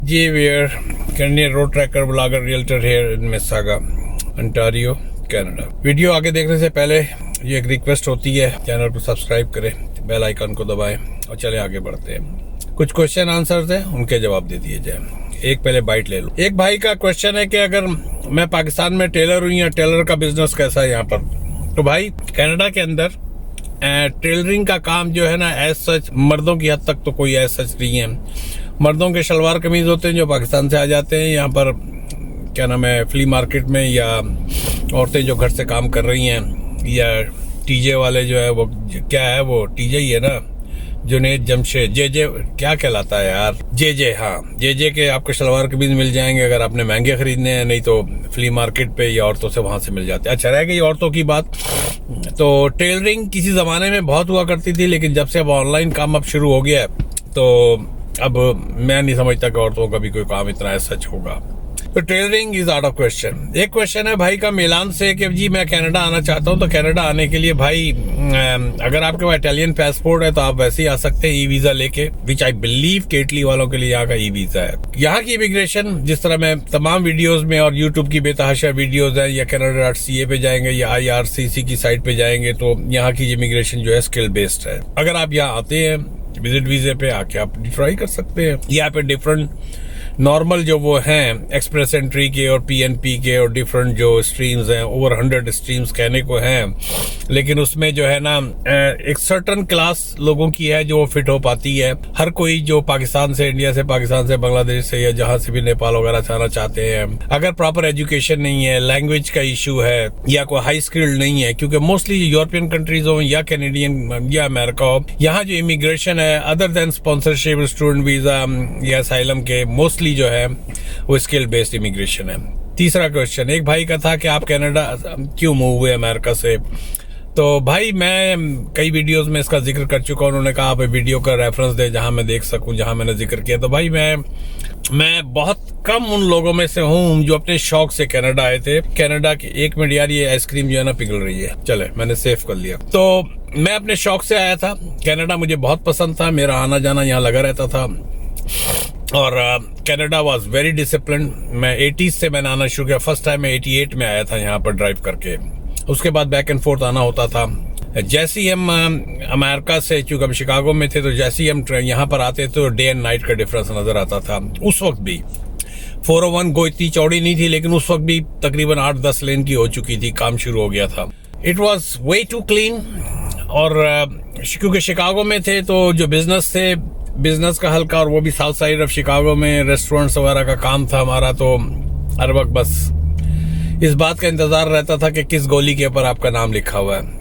Ji where Canadian road tracker blogger realtor here in Mississauga Ontario Canada. Video आगे देखने से पहले ये एक रिक्वेस्ट होती है, चैनल को सब्सक्राइब करें, बेल आइकन को दबाएं और चले आगे बढ़ते हैं। कुछ क्वेश्चन आंसर्स हैं, उनके जवाब दे दिए जाए। एक पहले बाइट ले लो। एक भाई का क्वेश्चन है कि अगर मैं पाकिस्तान में टेलर हूँ या टेलर का बिजनेस कैसा है यहाँ पर। तो भाई कनाडा के अंदर टेलरिंग का काम जो है ना एज सच मर्दों की हद तक तो कोई एज सच नहीं है। मर्दों के शलवार कमीज होते हैं जो पाकिस्तान से आ जाते हैं यहाँ पर, क्या नाम है, फ्ली मार्केट में, या औरतें जो घर से काम कर रही हैं, या टीजे वाले जो है वो क्या है, वो टीजे ही है ना, जुनेद जमशेद, जे क्या कहलाता है यार, जे हाँ, जे के आपके शलवार कमीज मिल जाएंगे अगर आपने महंगे खरीदने हैं, नहीं तो फ्ली मार्केट पे या औरतों से वहां से मिल जाते हैं। अच्छा, रह गई औरतों की बात। तो टेलरिंग किसी जमाने में बहुत हुआ करती थी, लेकिन जब से अब ऑनलाइन काम अब शुरू हो गया है तो अब मैं नहीं समझता कि औरतों का भी कोई काम इतना सच होगा। तो tailoring is out of question. एक क्वेश्चन है भाई का मिलान से कि जी मैं कनाडा आना चाहता हूँ। तो कनाडा आने के लिए भाई अगर आपके पास इटालियन पासपोर्ट है तो आप वैसे ही आ सकते हैं ई वीजा लेके, विच आई बिलीव के इटली वालों के लिए यहाँ का ई वीजा है। यहाँ की इमिग्रेशन, जिस तरह मैं तमाम वीडियोज में और यूट्यूब की बेतहाशा वीडियोज है, या canada.ca पे जाएंगे या IRCC की साइट पे जाएंगे तो यहाँ की इमिग्रेशन जो है स्किल बेस्ड है। अगर आप यहाँ आते हैं विजिट वीजे पे, आके आप ट्राई कर सकते हैं। यहाँ पे डिफरेंट नॉर्मल जो वो हैं एक्सप्रेस एंट्री के और PNP के और डिफरेंट जो स्ट्रीम्स हैं, ओवर 100 स्ट्रीम्स कहने को हैं, लेकिन उसमें जो है ना एक सर्टन क्लास लोगों की है जो फिट हो पाती है। हर कोई जो पाकिस्तान से, इंडिया से, पाकिस्तान से, बांग्लादेश से या जहां से भी, नेपाल वगैरह से आना चाहते हैं, अगर प्रॉपर एजुकेशन नहीं है, लैंग्वेज का इशू है, या कोई हाई स्किल्ड नहीं है, क्योंकि मोस्टली यूरोपियन कंट्रीज हो या कैनेडियन या अमेरिका हो, यहाँ जो इमिग्रेशन है other than sponsorship, student visa या असाइलम के, मोस्टली जो है वो स्किल बेस्ड इमिग्रेशन है। तीसरा क्वेश्चन एक भाई का था कि आप कनाडा क्यों मूव हुए अमेरिका से। तो भाई मैं कई वीडियोस में इसका जिक्र कर चुका हूं। उन्होंने कहा आप वीडियो का रेफरेंस दे जहां मैं देख सकूं, जहां मैंने जिक्र किया। तो भाई मैं बहुत कम उन लोगों में से हूं जो अपने शौक से कनाडा आए थे। कनाडा की 1 मिनट यार, ये आइसक्रीम जो है ना पिघल रही है, चले मैंने सेव कर लिया। तो मैं अपने शौक से आया था कनाडा, मुझे बहुत पसंद था, मेरा आना जाना यहाँ लगा रहता था और कनाडा वाज वेरी डिसिप्लिन। मैं 80s से मैंने आना शुरू किया। फर्स्ट टाइम मैं 88 में आया था यहाँ पर ड्राइव करके। उसके बाद बैक एंड फोर्थ आना होता था। जैसे ही हम अमेरिका से, चूंकि हम शिकागो में थे, तो जैसे ही हम यहाँ पर आते तो डे एंड नाइट का डिफरेंस नजर आता था। उस वक्त भी 401 गो इतनी चौड़ी नहीं थी, लेकिन उस वक्त भी तकरीबन 8-10 लेन की हो चुकी थी, काम शुरू हो गया था। It was way to clean. और क्योंकि शिकागो में थे तो जो बिजनेस का हल्का, और वो भी साउथ साइड ऑफ शिकागो में रेस्टोरेंट्स वगैरह का काम था हमारा, तो हर वक्त बस इस बात का इंतजार रहता था कि किस गोली के ऊपर आपका नाम लिखा हुआ है।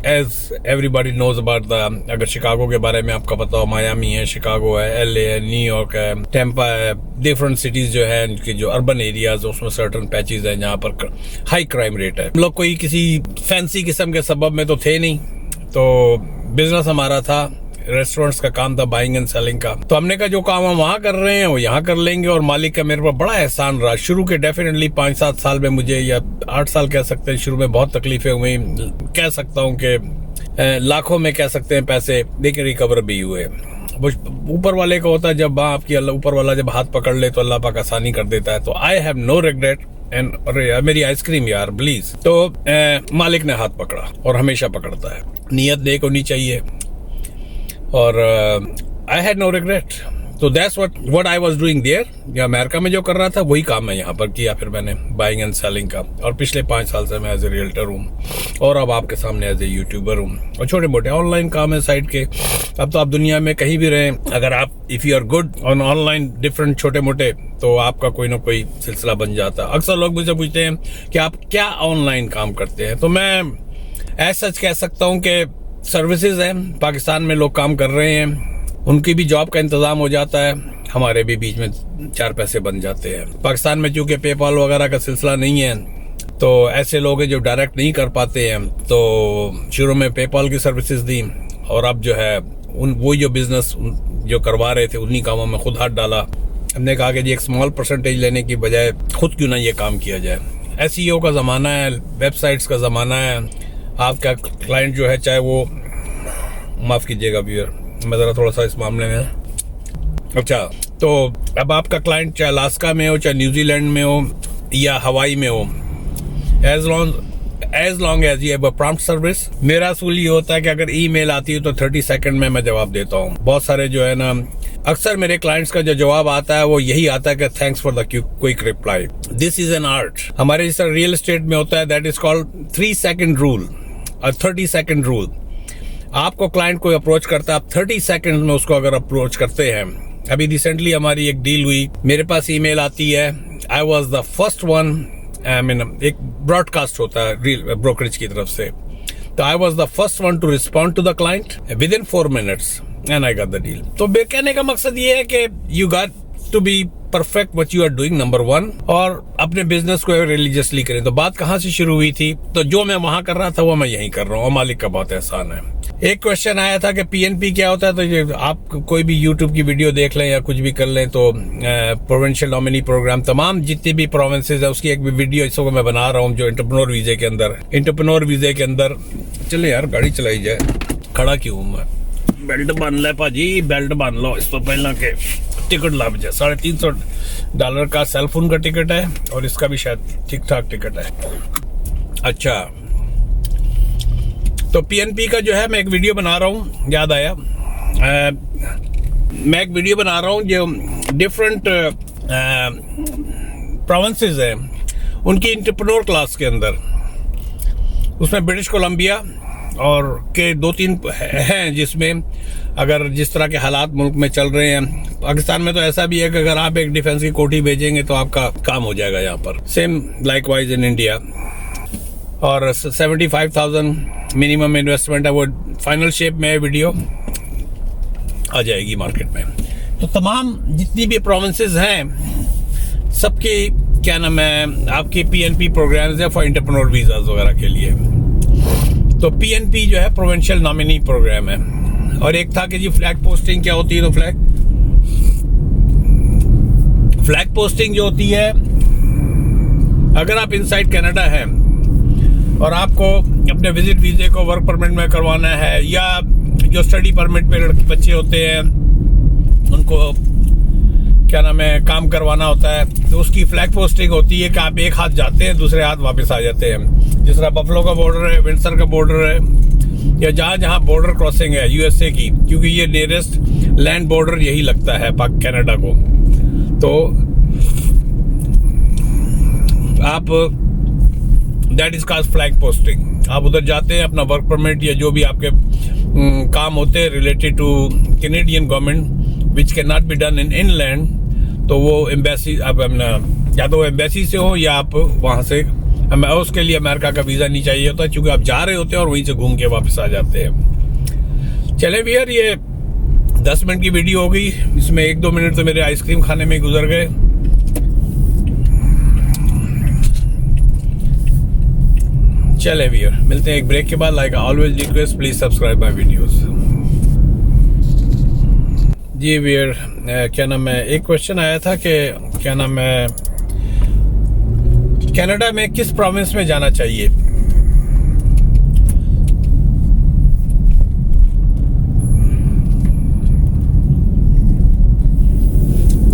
As everybody knows about the, अगर शिकागो के बारे में आपका पता हो, मायामी है, शिकागो है, LA है, न्यूयॉर्क है, टेम्पा है, डिफरेंट सिटीज जो है उनके जो अर्बन एरियाज, उसमें सर्टन पैचेज हैं जहाँ पर हाई क्राइम रेट है। हम लोग कोई किसी फैंसी किस्म के सबब में तो थे नहीं, तो बिजनेस हमारा था, रेस्टोरेंट्स का काम था, बाइंग एंड सेलिंग का। तो हमने कहा जो काम हम वहां कर रहे हैं वो यहाँ कर लेंगे। और मालिक का मेरे पर बड़ा एहसान रहा। शुरू के डेफिनेटली 5-7 साल में मुझे, या 8 साल कह सकते हैं, शुरू में बहुत तकलीफें हुई। कह सकता हूँ कि लाखों में कह सकते हैं पैसे, लेकिन रिकवर भी हुए। ऊपर वाले का होता है, जब आपकी ऊपर वाला जब हाथ पकड़ ले तो अल्लाह पाक आसानी कर देता है। तो I have no regret. And मेरी आइसक्रीम यार प्लीज। तो मालिक ने हाथ पकड़ा और हमेशा पकड़ता है। नीयत नेक होनी चाहिए। और आई हैड नो रिग्रेट। तो that's what I was doing there. या अमेरिका में जो कर रहा था वही काम मैं यहाँ पर किया फिर मैंने, बाइंग एंड सेलिंग का। और पिछले 5 साल से मैं एज ए रियल्टर हूँ, और अब आपके सामने एज ए यूट्यूबर हूँ। और छोटे मोटे ऑनलाइन काम है साइड के। अब तो आप दुनिया में कहीं भी रहें, अगर आप if you are good on online different छोटे मोटे, तो आपका कोई ना कोई सिलसिला बन जाता है। अक्सर लोग मुझसे पूछते हैं कि आप क्या ऑनलाइन काम करते हैं। तो मैं ऐसा सच कह सकता हूँ कि सर्विसेज हैं, पाकिस्तान में लोग काम कर रहे हैं, उनकी भी जॉब का इंतजाम हो जाता है, हमारे भी बीच में 4 पैसे बन जाते हैं। पाकिस्तान में चूंकि पेपाल वगैरह का सिलसिला नहीं है, तो ऐसे लोग हैं जो डायरेक्ट नहीं कर पाते हैं। तो शुरू में पेपाल की सर्विसेज दी, और अब जो है वो जो बिजनेस जो करवा रहे थे उन्हीं कामों में खुद हाथ डाला। हमने कहा कि जी एक स्मॉल परसेंटेज लेने की बजाय खुद क्यों ना ये काम किया जाए। SEO का ज़माना है, वेबसाइट्स का ज़माना है। आपका क्लाइंट जो है, चाहे वो, माफ़ कीजिएगा व्यूअर, मैं ज़रा थोड़ा सा इस मामले में, अच्छा तो अब आपका क्लाइंट चाहे अलास्का में हो, चाहे न्यूजीलैंड में हो या हवाई में हो, as long as you have a prompt service, मेरा असूल ये होता है कि अगर ईमेल आती है तो 30 सेकंड में मैं जवाब देता हूँ। बहुत सारे जो है ना, अक्सर मेरे क्लाइंट्स का जो जवाब आता है वो यही आता है कि thanks for the quick reply. This is an art. हमारे जिस तरह रियल एस्टेट में होता है, that is called 3 second rule और 30 सेकंड रूल। आपको क्लाइंट कोई अप्रोच करता है, आप 30 सेकंड में उसको अगर अप्रोच करते हैं। अभी रिसेंटली हमारी एक डील हुई, मेरे पास ईमेल आती है, I was the first one, एक ब्रॉडकास्ट होता है ब्रोकरेज की तरफ से, तो I was the first one to respond to the client within 4 minutes and I got the deal. तो कहने का मकसद ये है कि you got to be perfect what you are doing, number 1, और अपने बिजनेस को रिलीजियसली करें। तो बात कहाँ से शुरू हुई थी? तो जो मैं वहां कर रहा था वो मैं यहीं कर रहा हूँ, और मालिक का बहुत एहसान है। एक क्वेश्चन आया था कि पीएनपी क्या होता है, तो ये आप कोई भी यूट्यूब की वीडियो देख लें या कुछ भी कर लें तो प्रोविंशियल नॉमिनी प्रोग्राम, तमाम जितनी भी प्रोविंसेस है उसकी एक भी वीडियो इस वक्त मैं बना रहा हूँ, जो एंटरप्रेन्योर वीजे के अंदर चले यार, गाड़ी चलाई जाए, खड़ा क्यों मैं? बेल्ट बांध ले भाजी, बेल्ट बांध लो। इस तो पहला के टिकट लाभ जाए, $350 का सेलफोन का टिकट है, और इसका भी शायद ठीक ठाक टिकट है। अच्छा, तो पीएनपी का जो है मैं एक वीडियो बना रहा हूँ, याद आया, मैं एक वीडियो बना रहा हूँ जो डिफरेंट प्रोविंसेस हैं उनकी एंटरप्रेन्योर क्लास के अंदर, उसमें ब्रिटिश कोलंबिया और के 2-3 हैं जिसमें अगर जिस तरह के हालात मुल्क में चल रहे हैं, पाकिस्तान में तो ऐसा भी है कि अगर आप एक डिफेंस की कोठी भेजेंगे तो आपका काम हो जाएगा यहाँ पर, सेम लाइकवाइज इन इंडिया। और 75,000 मिनिमम इन्वेस्टमेंट है, वो फाइनल शेप में वीडियो आ जाएगी मार्केट में। तो तमाम जितनी भी प्रोविंसेस हैं सबकी क्या नाम है, आपकी पीएनपी प्रोग्राम्स है फॉर एंटरप्रेन्योर वीजाज वगैरह के लिए। तो पीएनपी जो है प्रोविंशियल नॉमिनी प्रोग्राम है। और एक था कि जी फ्लैग पोस्टिंग क्या होती है, तो फ्लैग पोस्टिंग जो होती है, अगर आप इनसाइड कनाडा हैं और आपको अपने विजिट वीजे को वर्क परमिट में करवाना है, या जो स्टडी परमिट पे लड़के बच्चे होते हैं उनको क्या नाम है काम करवाना होता है, तो उसकी फ्लैग पोस्टिंग होती है कि आप एक हाथ जाते हैं, दूसरे हाथ वापस आ जाते हैं। जिस तरह बफलो का बॉर्डर है, विंडसर का बॉर्डर है, या जहाँ जहाँ बॉर्डर क्रॉसिंग है यूएसए की, क्योंकि ये नियरेस्ट लैंड बॉर्डर यही लगता है कनाडा को। तो आप that is called flag posting. आप उधर जाते हैं, अपना वर्क परमिट या जो भी आपके काम होते हैं related two Canadian government which can not be done in inland, तो वो एम्बेसी, आप या तो एम्बेसी से हो या आप वहां से, उसके लिए अमेरिका का वीजा नहीं चाहिए होता, क्योंकि आप जा रहे होते हैं और वहीं से घूम के वापस आ जाते हैं। चले भैया, ये 10 मिनट की वीडियो हो गई, इसमें 1-2 मिनट तो मेरे आइसक्रीम खाने में गुजर गए। चले भैया, मिलते हैं एक ब्रेक के बाद। Like always request, please subscribe my videos. जी भैया, क्या नाम है, एक क्वेश्चन आया था कि क्या नाम है, कनाडा में किस प्रोविंस में जाना चाहिए?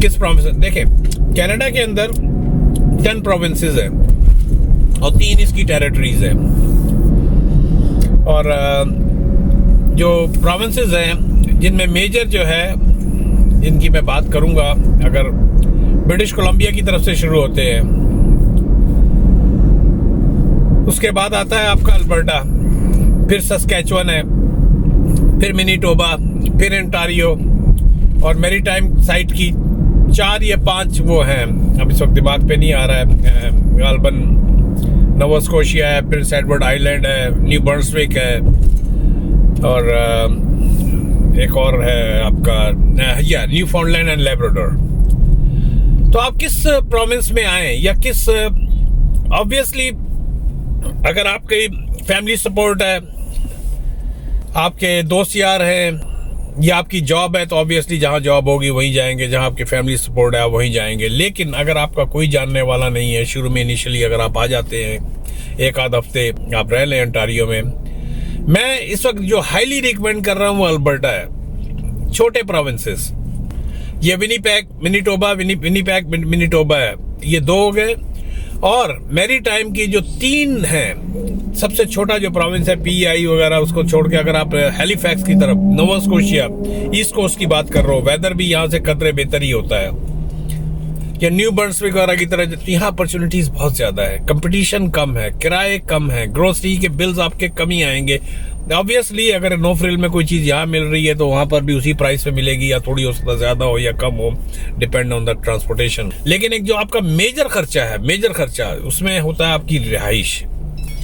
किस प्रोविंस? देखें, कनाडा के अंदर 10 प्रोविंसेस हैं और 3 इसकी टेरिटरीज हैं। और जो प्रोविंसेस हैं जिनमें मेजर जो है, इनकी मैं बात करूंगा, अगर ब्रिटिश कोलंबिया की तरफ से शुरू होते हैं, उसके बाद आता है आपका अल्बर्टा, फिर सस्कैचुअन है, फिर मैनिटोबा, फिर ओंटारियो, और मैरीटाइम साइट की 4 या 5 वो हैं, अब इस वक्त दिमाग पे नहीं आ रहा है, गालबन नोवा स्कोशिया है, प्रिंस एडवर्ड आइलैंड है, न्यू बर्न्सविक है, और एक और है आपका या न्यू फाउंडलैंड एंड लैब्राडोर। तो आप किस प्रोविंस में आए, या किस, ऑब्वियसली अगर आपकी फैमिली सपोर्ट है, आपके दोस्त यार हैं, या आपकी जॉब है, तो ऑब्वियसली जहां जॉब होगी वहीं जाएंगे, जहां आपकी फैमिली सपोर्ट है वहीं जाएंगे। लेकिन अगर आपका कोई जानने वाला नहीं है, शुरू में इनिशियली अगर आप आ जाते हैं, 1-आध हफ्ते आप रह लें ओंटारियो में, मैं इस वक्त जो हाईली रिकमेंड कर रहा हूं वो अल्बर्टा है। छोटे प्रोविंसेस, ये विनीपेग मैनिटोबा, विनीपेग मैनिटोबा है, ये 2 हो गए। और मैरीटाइम की जो 3 हैं, सबसे छोटा जो प्रोविंस है PEI वगैरह, उसको छोड़ के अगर आप हैलिफैक्स की तरफ, नोवा स्कोशिया, ईस्ट कोस्ट की बात कर रहे हो, वेदर भी यहाँ से कतरे बेहतर ही होता है, या न्यू बर्न्सविक वगैरह की तरह, यहाँ अपॉर्चुनिटीज बहुत ज्यादा है, कंपटीशन कम है, किराए कम है, ग्रोसरी के बिल्स आपके कम ही आएंगे। ऑब्वियसली अगर नो फ्रिल में कोई चीज यहाँ मिल रही है तो वहां पर भी उसी प्राइस पे मिलेगी, या थोड़ी हो सकता ज्यादा हो या कम हो, डिपेंड ऑन द ट्रांसपोर्टेशन। लेकिन एक जो आपका मेजर खर्चा है, मेजर खर्चा उसमें होता है आपकी रिहाइश।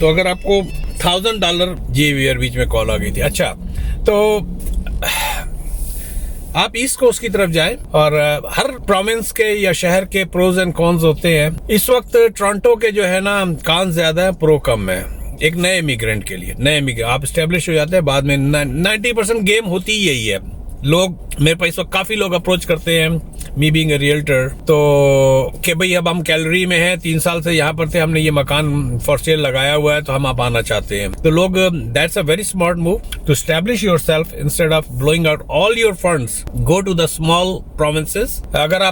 तो अगर आपको $1000, ये वेयर बीच में कॉल आ गई थी। अच्छा, तो आप ईस्ट कोस्ट की तरफ जाएं और हर प्रोविंस के या शहर के प्रोज एंड कॉन्स होते हैं। इस वक्त टोरंटो के जो है ना, कॉन्स ज्यादा है, प्रो कम है। एक नए इमिग्रेंट के लिए, नए इमिग्रेंट आप स्टेब्लिश हो जाते हैं, बाद में 90% गेम होती ही यही है। लोग मेरे पास इस वक्त काफी लोग अप्रोच करते हैं, मी बीइंग अ रियल्टर, तो कि भाई अब हम कैलरी में हैं, 3 साल से यहाँ पर थे, हमने ये मकान फॉर सेल लगाया हुआ है, तो हम आप आना चाहते हैं। तो लोग, that's a very smart move to establish yourself instead of blowing out all your funds, go to the small provinces. अगर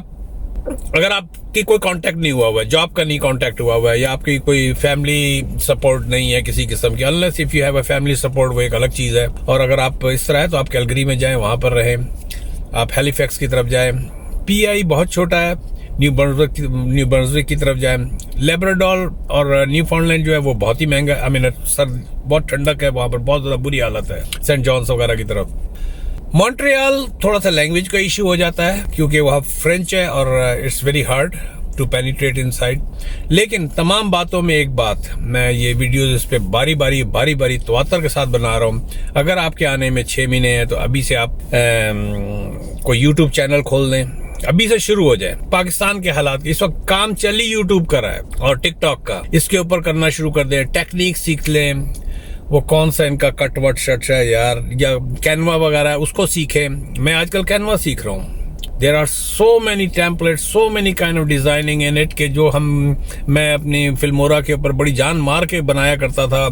आपकी कोई कांटेक्ट नहीं हुआ हुआ है, जॉब का नहीं कांटेक्ट हुआ हुआ है, या आपकी कोई फैमिली सपोर्ट नहीं है किसी किस्म की, unless if you have a family support, वो एक अलग चीज है। और अगर आप इस तरह है तो आप कैलगरी में जाएं, वहां पर रहें। आप हैलिफैक्स की तरफ जाएं, PEI बहुत छोटा है, न्यू बर्न्सविक की तरफ जाएं। लेब्राडोर और न्यू फाउंडलैंड जो है वो बहुत ही महंगा, आई मीन सर बहुत ठंडक है वहां पर, बहुत ज्यादा बुरी हालत है, सेंट जॉन्स वगैरह की तरफ। मॉन्ट्रियल थोड़ा सा लैंग्वेज का इश्यू हो जाता है, क्योंकि वहाँ फ्रेंच है और it's very hard to penetrate inside. लेकिन तमाम बातों में एक बात, मैं ये वीडियोस इस पे बारी बारी तवातर के साथ बना रहा हूँ। अगर आपके आने में 6 महीने हैं तो अभी से आप कोई यूट्यूब चैनल खोल दें, अभी से शुरू हो जाए। पाकिस्तान के हालात, इस वक्त काम चल ही यूट्यूब का रहा है और टिकटॉक का, इसके ऊपर करना शुरू कर दें। टेक्निक सीख लें, वो कौन सा इनका कटवट शर्ट है यार, या कैनवा वगैरह है, उसको सीखें। मैं आजकल कैनवा सीख रहा हूँ। There are so many templates, so many kind of designing in it, के जो मैं अपनी फिल्मोरा के ऊपर बड़ी जान मार के बनाया करता था।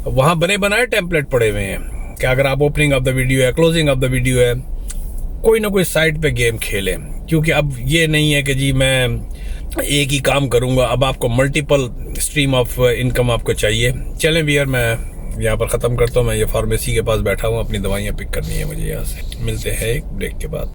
वहां बने बनाए टेम्पलेट पड़े हुए हैं कि अगर आप ओपनिंग ऑफ द वीडियो है, क्लोजिंग ऑफ द वीडियो है, कोई ना कोई साइड पे गेम खेलें। क्योंकि अब ये नहीं है कि जी मैं एक ही काम करूंगा, अब आपको मल्टीपल स्ट्रीम ऑफ इनकम आपको चाहिए। चलें भैया, मैं यहाँ पर ख़त्म करता हूँ। मैं ये फार्मेसी के पास बैठा हूँ, अपनी दवाइयाँ पिक करनी है मुझे यहाँ से। मिलते हैं एक ब्रेक के बाद।